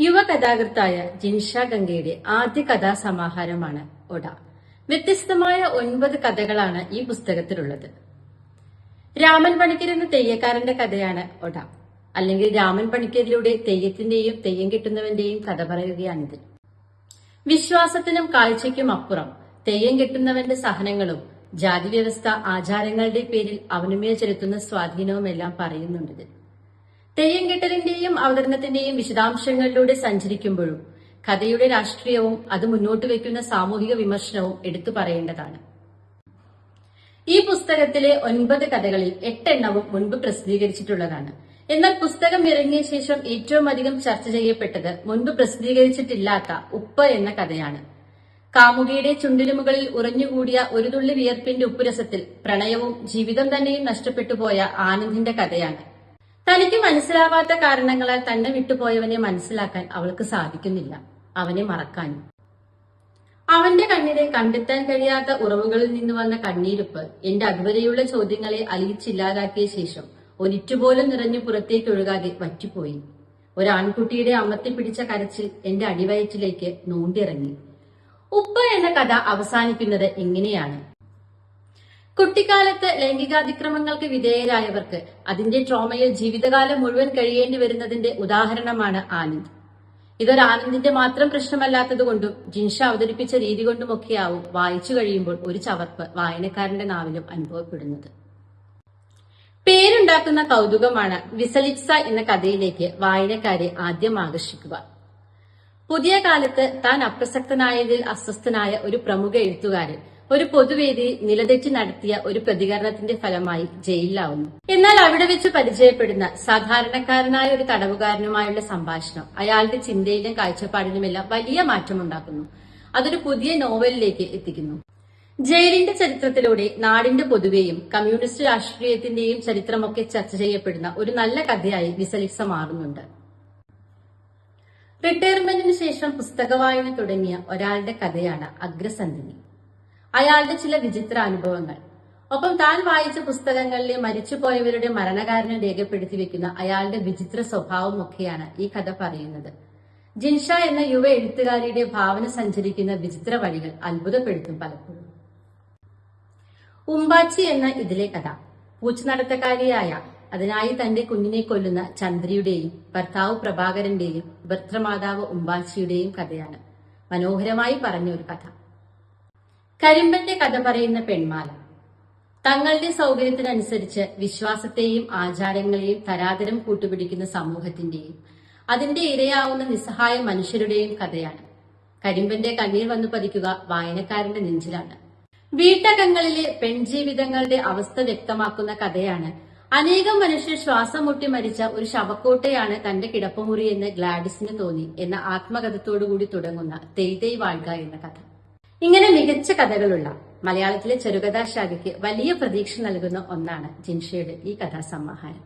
യുവകഥാകൃത്തായ ജിൻഷ ഗംഗയുടെ ആദ്യ കഥാസമാഹാരമാണ് ഒട. വ്യത്യസ്തമായ 9 കഥകളാണ് ഈ പുസ്തകത്തിലുള്ളത്. രാമൻ പണിക്കർ എന്ന തെയ്യക്കാരന്റെ കഥയാണ് ഒട. അല്ലെങ്കിൽ രാമൻ പണിക്കരിലൂടെ തെയ്യത്തിന്റെയും തെയ്യം കെട്ടുന്നവന്റെയും കഥ പറയുകയാണിത്. വിശ്വാസത്തിനും കാഴ്ചയ്ക്കും അപ്പുറം തെയ്യം കെട്ടുന്നവന്റെ സഹനങ്ങളും ജാതിവ്യവസ്ഥ ആചാരങ്ങളുടെ പേരിൽ അവനുമേൽ ചെലുത്തുന്ന സ്വാധീനവുമെല്ലാം പറയുന്നുണ്ട്. തെയ്യം കെട്ടലിന്റെയും അവതരണത്തിന്റെയും വിശദാംശങ്ങളിലൂടെ സഞ്ചരിക്കുമ്പോഴും കഥയുടെ രാഷ്ട്രീയവും അത് മുന്നോട്ട് വയ്ക്കുന്ന സാമൂഹിക വിമർശനവും എടുത്തു പറയേണ്ടതാണ്. ഈ പുസ്തകത്തിലെ 9 കഥകളിൽ 8 എണ്ണവും മുൻപ് പ്രസിദ്ധീകരിച്ചിട്ടുള്ളതാണ്. എന്നാൽ പുസ്തകം ഇറങ്ങിയ ശേഷം ഏറ്റവും അധികം ചർച്ച ചെയ്യപ്പെട്ടത് മുൻപ് പ്രസിദ്ധീകരിച്ചിട്ടില്ലാത്ത ഉപ്പ് എന്ന കഥയാണ്. കാമുകിയുടെ ചുണ്ടിലുമുകളിൽ ഉറഞ്ഞുകൂടിയ ഒരു തുള്ളി വിയർപ്പിന്റെ ഉപ്പുരസത്തിൽ പ്രണയവും ജീവിതം തന്നെയും നഷ്ടപ്പെട്ടു പോയ ആനന്ദിന്റെ കഥയാണ്. തനിക്ക് മനസ്സിലാവാത്ത കാരണങ്ങളാൽ തന്നെ വിട്ടുപോയവനെ മനസ്സിലാക്കാൻ അവൾക്ക് സാധിക്കുന്നില്ല, അവനെ മറക്കാനും. അവന്റെ കണ്ണിലെ കണ്ടെത്താൻ കഴിയാത്ത ഉറവുകളിൽ നിന്ന് വന്ന കണ്ണീരുപ്പ് എന്റെ അതുവരെയുള്ള ചോദ്യങ്ങളെ അലിയിച്ചില്ലാതാക്കിയ ശേഷം ഒരിറ്റുപോലും നിറഞ്ഞു പുറത്തേക്കൊഴുകാതെ വറ്റിപ്പോയി. ഒരാൺകുട്ടിയുടെ അമർത്തി പിടിച്ച കരച്ചിൽ എന്റെ അടിവയറ്റിലേക്ക് നൂണ്ടിറങ്ങി. ഉപ്പ് എന്ന കഥ അവസാനിക്കുന്നത് ഇങ്ങനെയാണ്. കുട്ടിക്കാലത്ത് ലൈംഗികാതിക്രമങ്ങൾക്ക് വിധേയരായവർക്ക് അതിന്റെ ട്രോമയിൽ ജീവിതകാലം മുഴുവൻ കഴിയേണ്ടി വരുന്നതിന്റെ ഉദാഹരണമാണ് ആനന്ദ്. ഇതൊരു ആനന്ദിന്റെ മാത്രം പ്രശ്നമല്ലാത്തതുകൊണ്ടും ജിൻഷ അവതരിപ്പിച്ച രീതി കൊണ്ടുമൊക്കെയാവും വായിച്ചു കഴിയുമ്പോൾ ഒരു ചവർപ്പ് വായനക്കാരന്റെ നാവിലും അനുഭവപ്പെടുന്നത്. പേരുണ്ടാക്കുന്ന കൗതുകമാണ് വിസലിറ്റ്സ എന്ന കഥയിലേക്ക് വായനക്കാരെ ആദ്യം ആകർഷിക്കുക. പുതിയ കാലത്ത് താൻ അപ്രസക്തനായതിൽ അസ്വസ്ഥനായ ഒരു പ്രമുഖ എഴുത്തുകാരൻ ഒരു പൊതുവേദിയിൽ നിലതെറ്റി നടത്തിയ ഒരു പ്രതികരണത്തിന്റെ ഫലമായി ജയിലിലാവുന്നു. എന്നാൽ അവിടെ വെച്ച് പരിചയപ്പെടുന്ന സാധാരണക്കാരനായ ഒരു തടവുകാരനുമായുള്ള സംഭാഷണം അയാളുടെ ചിന്തയിലും കാഴ്ചപ്പാടിലുമെല്ലാം വലിയ മാറ്റമുണ്ടാക്കുന്നു. അതൊരു പുതിയ നോവലിലേക്ക് എത്തിക്കുന്നു. ജയിലിന്റെ ചരിത്രത്തിലൂടെ നാടിന്റെ പൊതുവെയും കമ്മ്യൂണിസ്റ്റ് രാഷ്ട്രീയത്തിന്റെയും ചരിത്രമൊക്കെ ചർച്ച ചെയ്യപ്പെടുന്ന ഒരു നല്ല കഥയായി വിസലിറ്റ്സ മാറുന്നുണ്ട്. റിട്ടയർമെന്റിന് ശേഷം പുസ്തക വായന തുടങ്ങിയ ഒരാളുടെ കഥയാണ് അഗ്രസന്ധിനി. അയാളുടെ ചില വിചിത്ര അനുഭവങ്ങൾ, ഒപ്പം താൻ വായിച്ച പുസ്തകങ്ങളിലെ മരിച്ചുപോയവരുടെ മരണകാരണം രേഖപ്പെടുത്തി വെക്കുന്ന അയാളുടെ വിചിത്ര സ്വഭാവമൊക്കെയാണ് ഈ കഥ പറയുന്നത്. ജിൻഷ എന്ന യുവ എഴുത്തുകാരിയുടെ ഭാവന സഞ്ചരിക്കുന്ന വിചിത്ര വഴികൾ അത്ഭുതപ്പെടുത്തും പലപ്പോഴും. ഉമ്പാച്ചി എന്ന ഇതിലെ കഥ പൂച്ച നടത്തക്കാരിയായ, അതിനായി തന്റെ കുഞ്ഞിനെ കൊല്ലുന്ന ചന്ദ്രയുടെയും ഭർത്താവ് പ്രഭാകരന്റെയും ഭർത്തൃമാതാവ് ഉമ്പാച്ചിയുടെയും കഥയാണ്. മനോഹരമായി പറഞ്ഞൊരു കഥ. കരിമ്പന്റെ കഥ പറയുന്ന പെൺമാല. തങ്ങളുടെ സൗകര്യത്തിനനുസരിച്ച് വിശ്വാസത്തെയും ആചാരങ്ങളെയും തരാതരം കൂട്ടുപിടിക്കുന്ന സമൂഹത്തിന്റെയും അതിന്റെ ഇരയാവുന്ന നിസ്സഹായ മനുഷ്യരുടെയും കഥയാണ്. കരിമ്പന്റെ കണ്ണീർ വന്നു പതിക്കുക വായനക്കാരന്റെ നെഞ്ചിലാണ്. വീട്ടകങ്ങളിലെ പെൺജീവിതങ്ങളുടെ അവസ്ഥ വ്യക്തമാക്കുന്ന കഥയാണ്. അനേകം മനുഷ്യർ ശ്വാസം മുട്ടി മരിച്ച ഒരു ശവക്കോട്ടയാണ് തന്റെ കിടപ്പുമുറി എന്ന് ഗ്ലാഡിസിന് തോന്നി എന്ന ആത്മകഥത്തോടുകൂടി തുടങ്ങുന്ന തെയ് വാഴ്ക എന്ന കഥ. ഇങ്ങനെ മികച്ച കഥകളുള്ള മലയാളത്തിലെ ചെറുകഥാശാഖയ്ക്ക് വലിയ പ്രതീക്ഷ നൽകുന്ന ഒന്നാണ് ജിൻഷയുടെ ഈ കഥാസമാഹാരം.